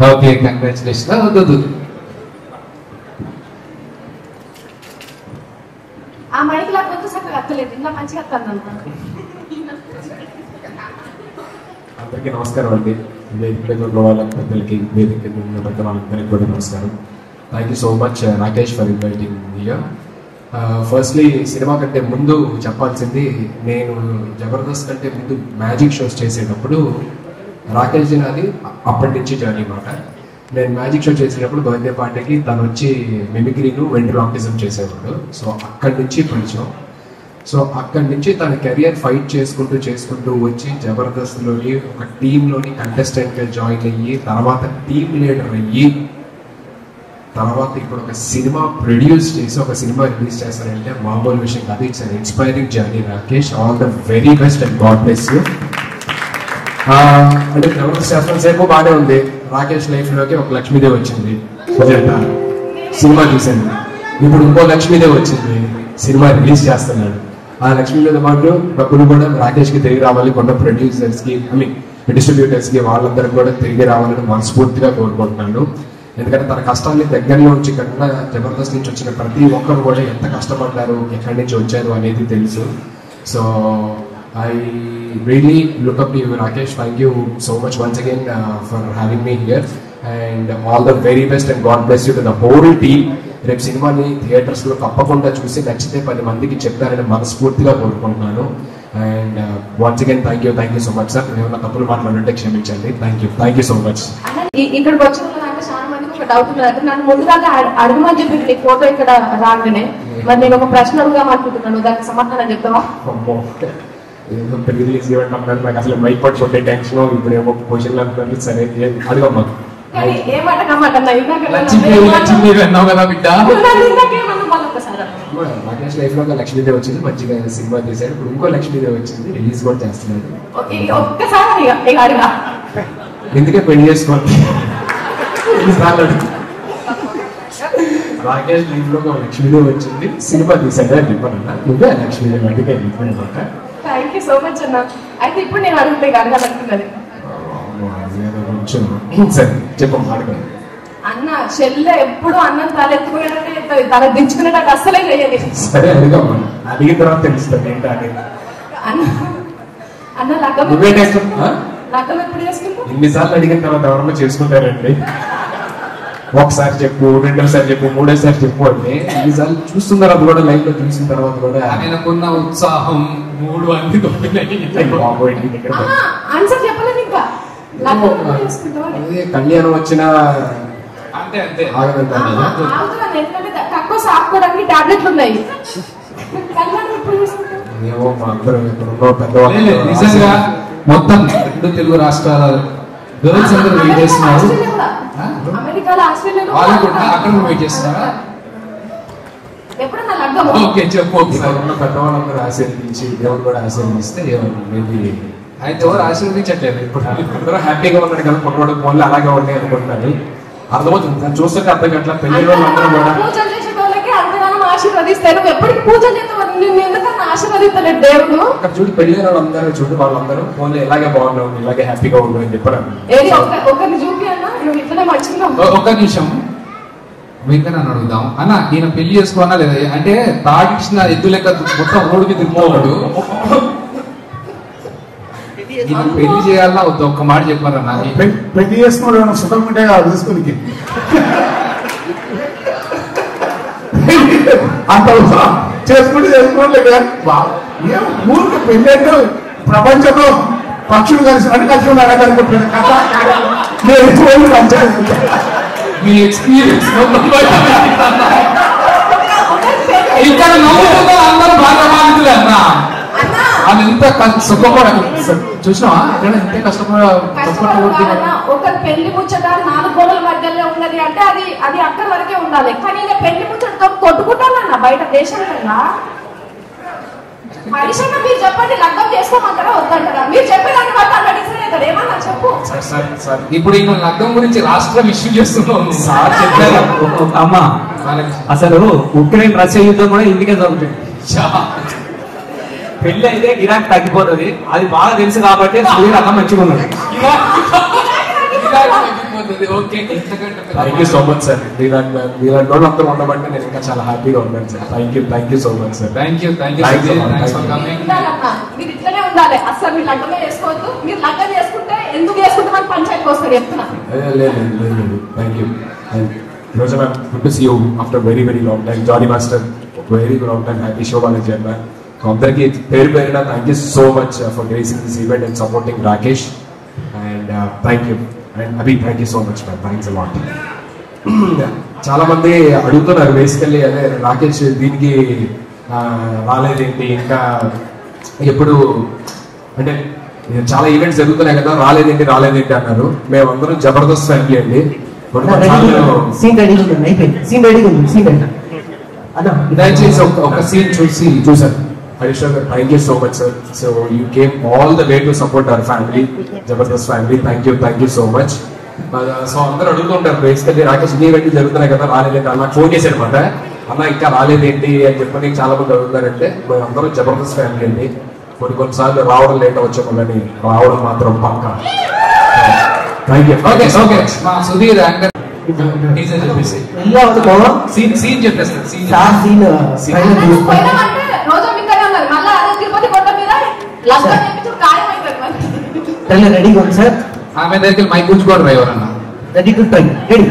Okay congratulation. వద్దు ఆ mic లా గొంతు చక్కగా అత్తలేదు, ఇంకా మంచిగా అత్తాను. అందరికీ నమస్కారం అండి. వేదిక ఉన్న వాళ్ళ పెద్దలకి, వేదిక ఉన్న పెద్ద వాళ్ళందరికీ కూడా నమస్కారం. Thank you so much Rakesh for inviting here. Firstly cinema కంటే ముందు చెప్పాల్సింది, నేను జబర్దస్త్ కంటే ముందు మ్యాజిక్ షోస్ చేసేటప్పుడు రాకేష్ జీ నాది అప్పటి నుంచి జర్నీ అనమాట. నేను మ్యాజిక్ షో చేసేటప్పుడు బర్త్డే పార్టీకి తను వచ్చి మిమిక్రీను వెంట్రలాక్టిజం చేసేవాడు. సో అక్కడి నుంచి పరిచయం. సో అక్కడి నుంచి తన కెరియర్ ఫైట్ చేసుకుంటూ వచ్చి జబర్దస్త్లోని ఒక టీంలోని కంటెస్టెంట్గా జాయిన్ అయ్యి, తర్వాత టీమ్ లీడర్ అయ్యి, తర్వాత ఇప్పుడు ఒక సినిమా ప్రొడ్యూస్ చేసి ఒక సినిమా రిలీజ్ చేస్తారంటే మామూలు విషయం కాదు. It's an inspiring journey Rakesh. All the very best and God bless you. అంటే జబర్దస్త్ చేస్తున్న సేపు బాగానే ఉంది. రాకేష్ లైఫ్లోకి ఒక లక్ష్మీదేవి వచ్చింది, సినిమా చూసింది. ఇప్పుడు ఇంకో లక్ష్మీదేవి వచ్చింది, సినిమా రిలీజ్ చేస్తున్నాడు. ఆ లక్ష్మీదేవి పాటు డబ్బులు కూడా రాకేష్కి తిరిగి రావాలి, కొంత ప్రొడ్యూసర్స్కి, డిస్ట్రిబ్యూటర్స్కి, వాళ్ళందరికీ కూడా తిరిగి రావాలని మనస్ఫూర్తిగా కోరుకుంటున్నాను. ఎందుకంటే తన కష్టాన్ని దగ్గరలో నుంచి కన్నా జబర్దస్త్ నుంచి వచ్చిన ప్రతి ఒక్కరు కూడా ఎంత కష్టపడ్డారు, ఎక్కడి నుంచి వచ్చారు అనేది తెలుసు. So I really look up to you, Rakesh. Thank you so much once again for having me here, and all the very best and God bless you to the whole team. రేపు సినిమాని థియేటర్స్లో తప్పకుండా చూసి నచ్చితే 10 మందికి చెప్తారని మనస్ఫూర్తిగా కోరుకుంటున్నాను. And once again thank you so much sir. ఏమన్నా తప్పులు మాట్లాడుంటే క్షమించండి. Thank you so much. ఇక్కడికి వచ్చిన వాళ్ళంటే చాలా మందికి ఒక డౌట్ ఉన్నది. నన్ను ముందుగా అడగమని చెప్పి నీ ఫోటో ఇక్కడ రాగానే మరి నేను ఒక ప్రశ్న అడుగుదాం అనుకుంటున్నాను, దానికి సమాధానం చెప్తావా? ఏదో రిలీజ్ ఇవ్వండి అన్నారు, నాకు అసలు మైక్ పట్టుకుంటే టెన్షన్. ఇప్పుడు ఏమో క్వశ్చన్లు అంటున్నారు. సరే అడగమ్మా. రాకేష్ లైఫ్ లో ఒక లక్ష్మీదేవి వచ్చింది, మంచిగా సినిమా తీశాడు. ఇప్పుడు ఇంకో లక్ష్మీదేవి వచ్చింది, రిలీజ్ కూడా చేస్తున్నాడు. ఎందుకే పెళ్లి చేసుకోండి. రాకేష్ లైఫ్ లో ఒక లక్ష్మీదేవి వచ్చింది, సినిమా తీశాడు అని చెప్పానన్నా. నువ్వే లక్ష్మీదేవి అంటే చెప్పానమాట. థ్యాంక్ యూ సో మచ్ అన్న. అయితే ఇప్పుడు నేను అడుగుతే అడగాలనుకున్నది అన్న, చెల్లె ఎప్పుడు అన్నం తలెత్తుకునేటట్టే తల దించుకునేటట్టు అస్సలే చేయదు. సరే అడిగమ్మా, అడిగిన తర్వాత తెలుస్తుంది ఏంటి అని. అన్న లగ్గం ఎప్పుడు చేసుకుంటావు? ఇన్నిసార్లు అడిగిన తర్వాత ఎవరన్నా చేసుకుంటారండి? ఒకసారి చెప్పు, రెండోసారి చెప్పు, మూడోసారి చెప్పు అంటే ఇన్నిసార్లు చూస్తున్న తర్వాత కూడా, లైఫ్ లో చూసిన తర్వాత కూడా ఆయనకున్న ఉత్సాహం 3 అన్ని కళ్యాణం వచ్చిన అంతే అంతే తక్కువ సాపుకోవడానికి టాబ్లెట్లు ఉన్నాయి. ఏమో మా అందరూ ఎక్కడున్నో పెద్దవాళ్ళు నిజంగా మొత్తం 2 తెలుగు రాష్ట్రాల గర్ల్స్ అందరూ వెయిట్ చేస్తున్నారు. వాళ్ళు కూడా అక్కడ వెయిట్ చేస్తున్నారా? ఓకే చెప్పు. పెద్దవాళ్ళందరూ ఆశీర్వదించి, దేవుడు కూడా ఆశీర్వదిస్తే మేబీ. అయితే ఎవరు ఆశీర్వదించట్లేదు. ఇప్పుడు అందరూ హ్యాపీగా ఉన్నాడు కదా, కొట్టవాడు ఫోన్లు అలాగే ఉన్నాయి అనుకుంటున్నారు. అర్థమవుతుంది, చూస్తుంటే అర్థం గట్ల పెళ్లి వాళ్ళు అందరూ కూడా ఆశీర్వదిస్తారు. ఎప్పటికి పూజలు చేస్తావు, ఎందుకన్నా ఆశీర్వదిస్తలేదు దేవుడు. అక్కడ చూడు పెళ్లి వాళ్ళందరూ చూడు, వాళ్ళందరూ ఫోన్లు ఇలాగే బాగున్నావు, ఇలాగే హ్యాపీగా ఉన్నావు అని చెప్పారు. ఒకరిని చూపి అన్న, నువ్వు ఇట్లనే మంచిగా. ఒక్క నిమిషం వెంకన్న నన్ను అడుగుదాం. అన్న ఈయన పెళ్లి చేసుకోవాలా లేదా? అంటే తాగిచ్చిన ఎద్దు లెక్క మొత్తం రోడ్డుకి తిరుగుతాడు. ఈయన పెళ్లి చేయాలన్నా వద్దు, ఒక్క మాట చెప్పారన్నా. పెళ్లి చేసుకోవడం సుఖం ఉంటే కాదు చూసుకుని అంత చేసుకోవట్లేదు. ఊరికి పెళ్లి అంటే ప్రపంచంలో పక్షులు కలిసి ఉన్నారనుకుంటున్నాను కదా. మీ ఎక్స్పీరియన్స్ ఇక్కడ నవ్వుతుందో అందరూ బాగా బాధితులే అన్న. అది ఎంత సుఖపడ చూసినావా? అక్కడ ఎంత కష్టపడ ఒక పెళ్లి ముచ్చట 4 గోడల మధ్యలో ఉన్నది అంటే అది అక్కడ వరకే ఉండాలి. కానీ పెళ్లి ముచ్చటతో కొట్టుకుంటానన్న బయట దేశంలో. మనిషిగా మీరు చెప్పండి, లగ్గం చేసుకోమంటారా వద్దంటారా? మీరు చెప్పేదాన్ని బట్టి అన్న డిసైడ్ అవుతాడు. ఏమన్నా చెప్పు. ఇప్పుడు ఈయన లగ్గం గురించి రాష్ట్రం ఇష్యూ చేస్తున్నాం. సార్ చెప్పారు అమ్మా, అసలు ఉక్రెయిన్ రష్యా యుద్ధం కూడా ఇందుకే జరుగుతుంది. పెళ్లి అయితే గిరాక్ తగ్గిపోతుంది, అది బాగా తెలుసు కాబట్టి సూర్యుడు అన్న మంచిగా ఉన్నాడు. అయిపోతుంది. Okay, thank you so much sir. మీలాంటి వాళ్ళు అందరూ ఉండమంటే నేను ఇంకా చాలా హ్యాపీగా ఉన్నాను sir. Thank you so much sir. Thank you Thanks a lot. Thanks for coming. ఉండాలన్నా, మీరు ఇట్లనే ఉండాలి. అసలు మీరు లగ్గమే చేసుకోవద్దు. మీరు లగ్గం చేసుకుంటే ఎందుకు చేసుకుంటే మనకి పంచాయతీకి వస్తారు చెప్తున్నా. లేదు థ్యాంక్ యూ. ఈరోజు ma'am good to see you after very long time. Jani master very long time. Happy show వాళ్ళకి చెప్పాను. అందరికీ పేరు పేరున thank you so much for gracing this event and supporting Rakesh. And thank you. And Abhi thank you so much ma'am. Thanks a lot. చాలా మంది అడుగుతున్నారు basically, అదే రాకేష్ దీనికి రాలేదేంటి, ఇంకా ఎప్పుడు అంటే చాలా ఈవెంట్స్ జరుగుతున్నాయి కదా, రాలేదేంటి అన్నారు. మేమందరం జబర్దస్త్ ఫ్యామిలీ అండి. సీన్ రెడీ ఉంది, అయిపోయింది. సీన్ రెడీ అన్న దయచేసి ఒక సీన్ చూసారు. హరీష్ గారు thank you so much sir. So you came all the way to support our family, Jabardasth family. Thank you so much. So అందరూ అడుగుతుంటారు బేసికల్లీ రాకేష్ ఈవెంట్ జరుగుతున్నాయి కదా రాలేదేంటి అన్న. ఫోన్ చేశారు అనమాట, అన్న ఇంకా రాలేదేంటి అని చెప్పని చాలా మంది అడుగుతారంటే అందరూ జబర్దస్త్ ఫ్యామిలీ అండి. కొన్నిసార్లు రావడం లేట్ అవ్వచ్చు, కానీ రావడం మాత్రం పక్కా. Thank you. ఓకే మా సుధీర్ యాంకర్ చెప్పేసి సీన్ చెప్పేస్తారు. పోయినామంటే రోజా మీకనే ఉన్నారు. మళ్ళీ అదే తిరుపతి కొండ మీద లగ్గం చేపించుడు ఖాయం అవుతుంది. రెడీగా ఉంది సార్. ఆమె దగ్గరికి మైక్ ఉంచుకోవడం ఎవరన్నా రెడీ టు ట్రై. రెడీ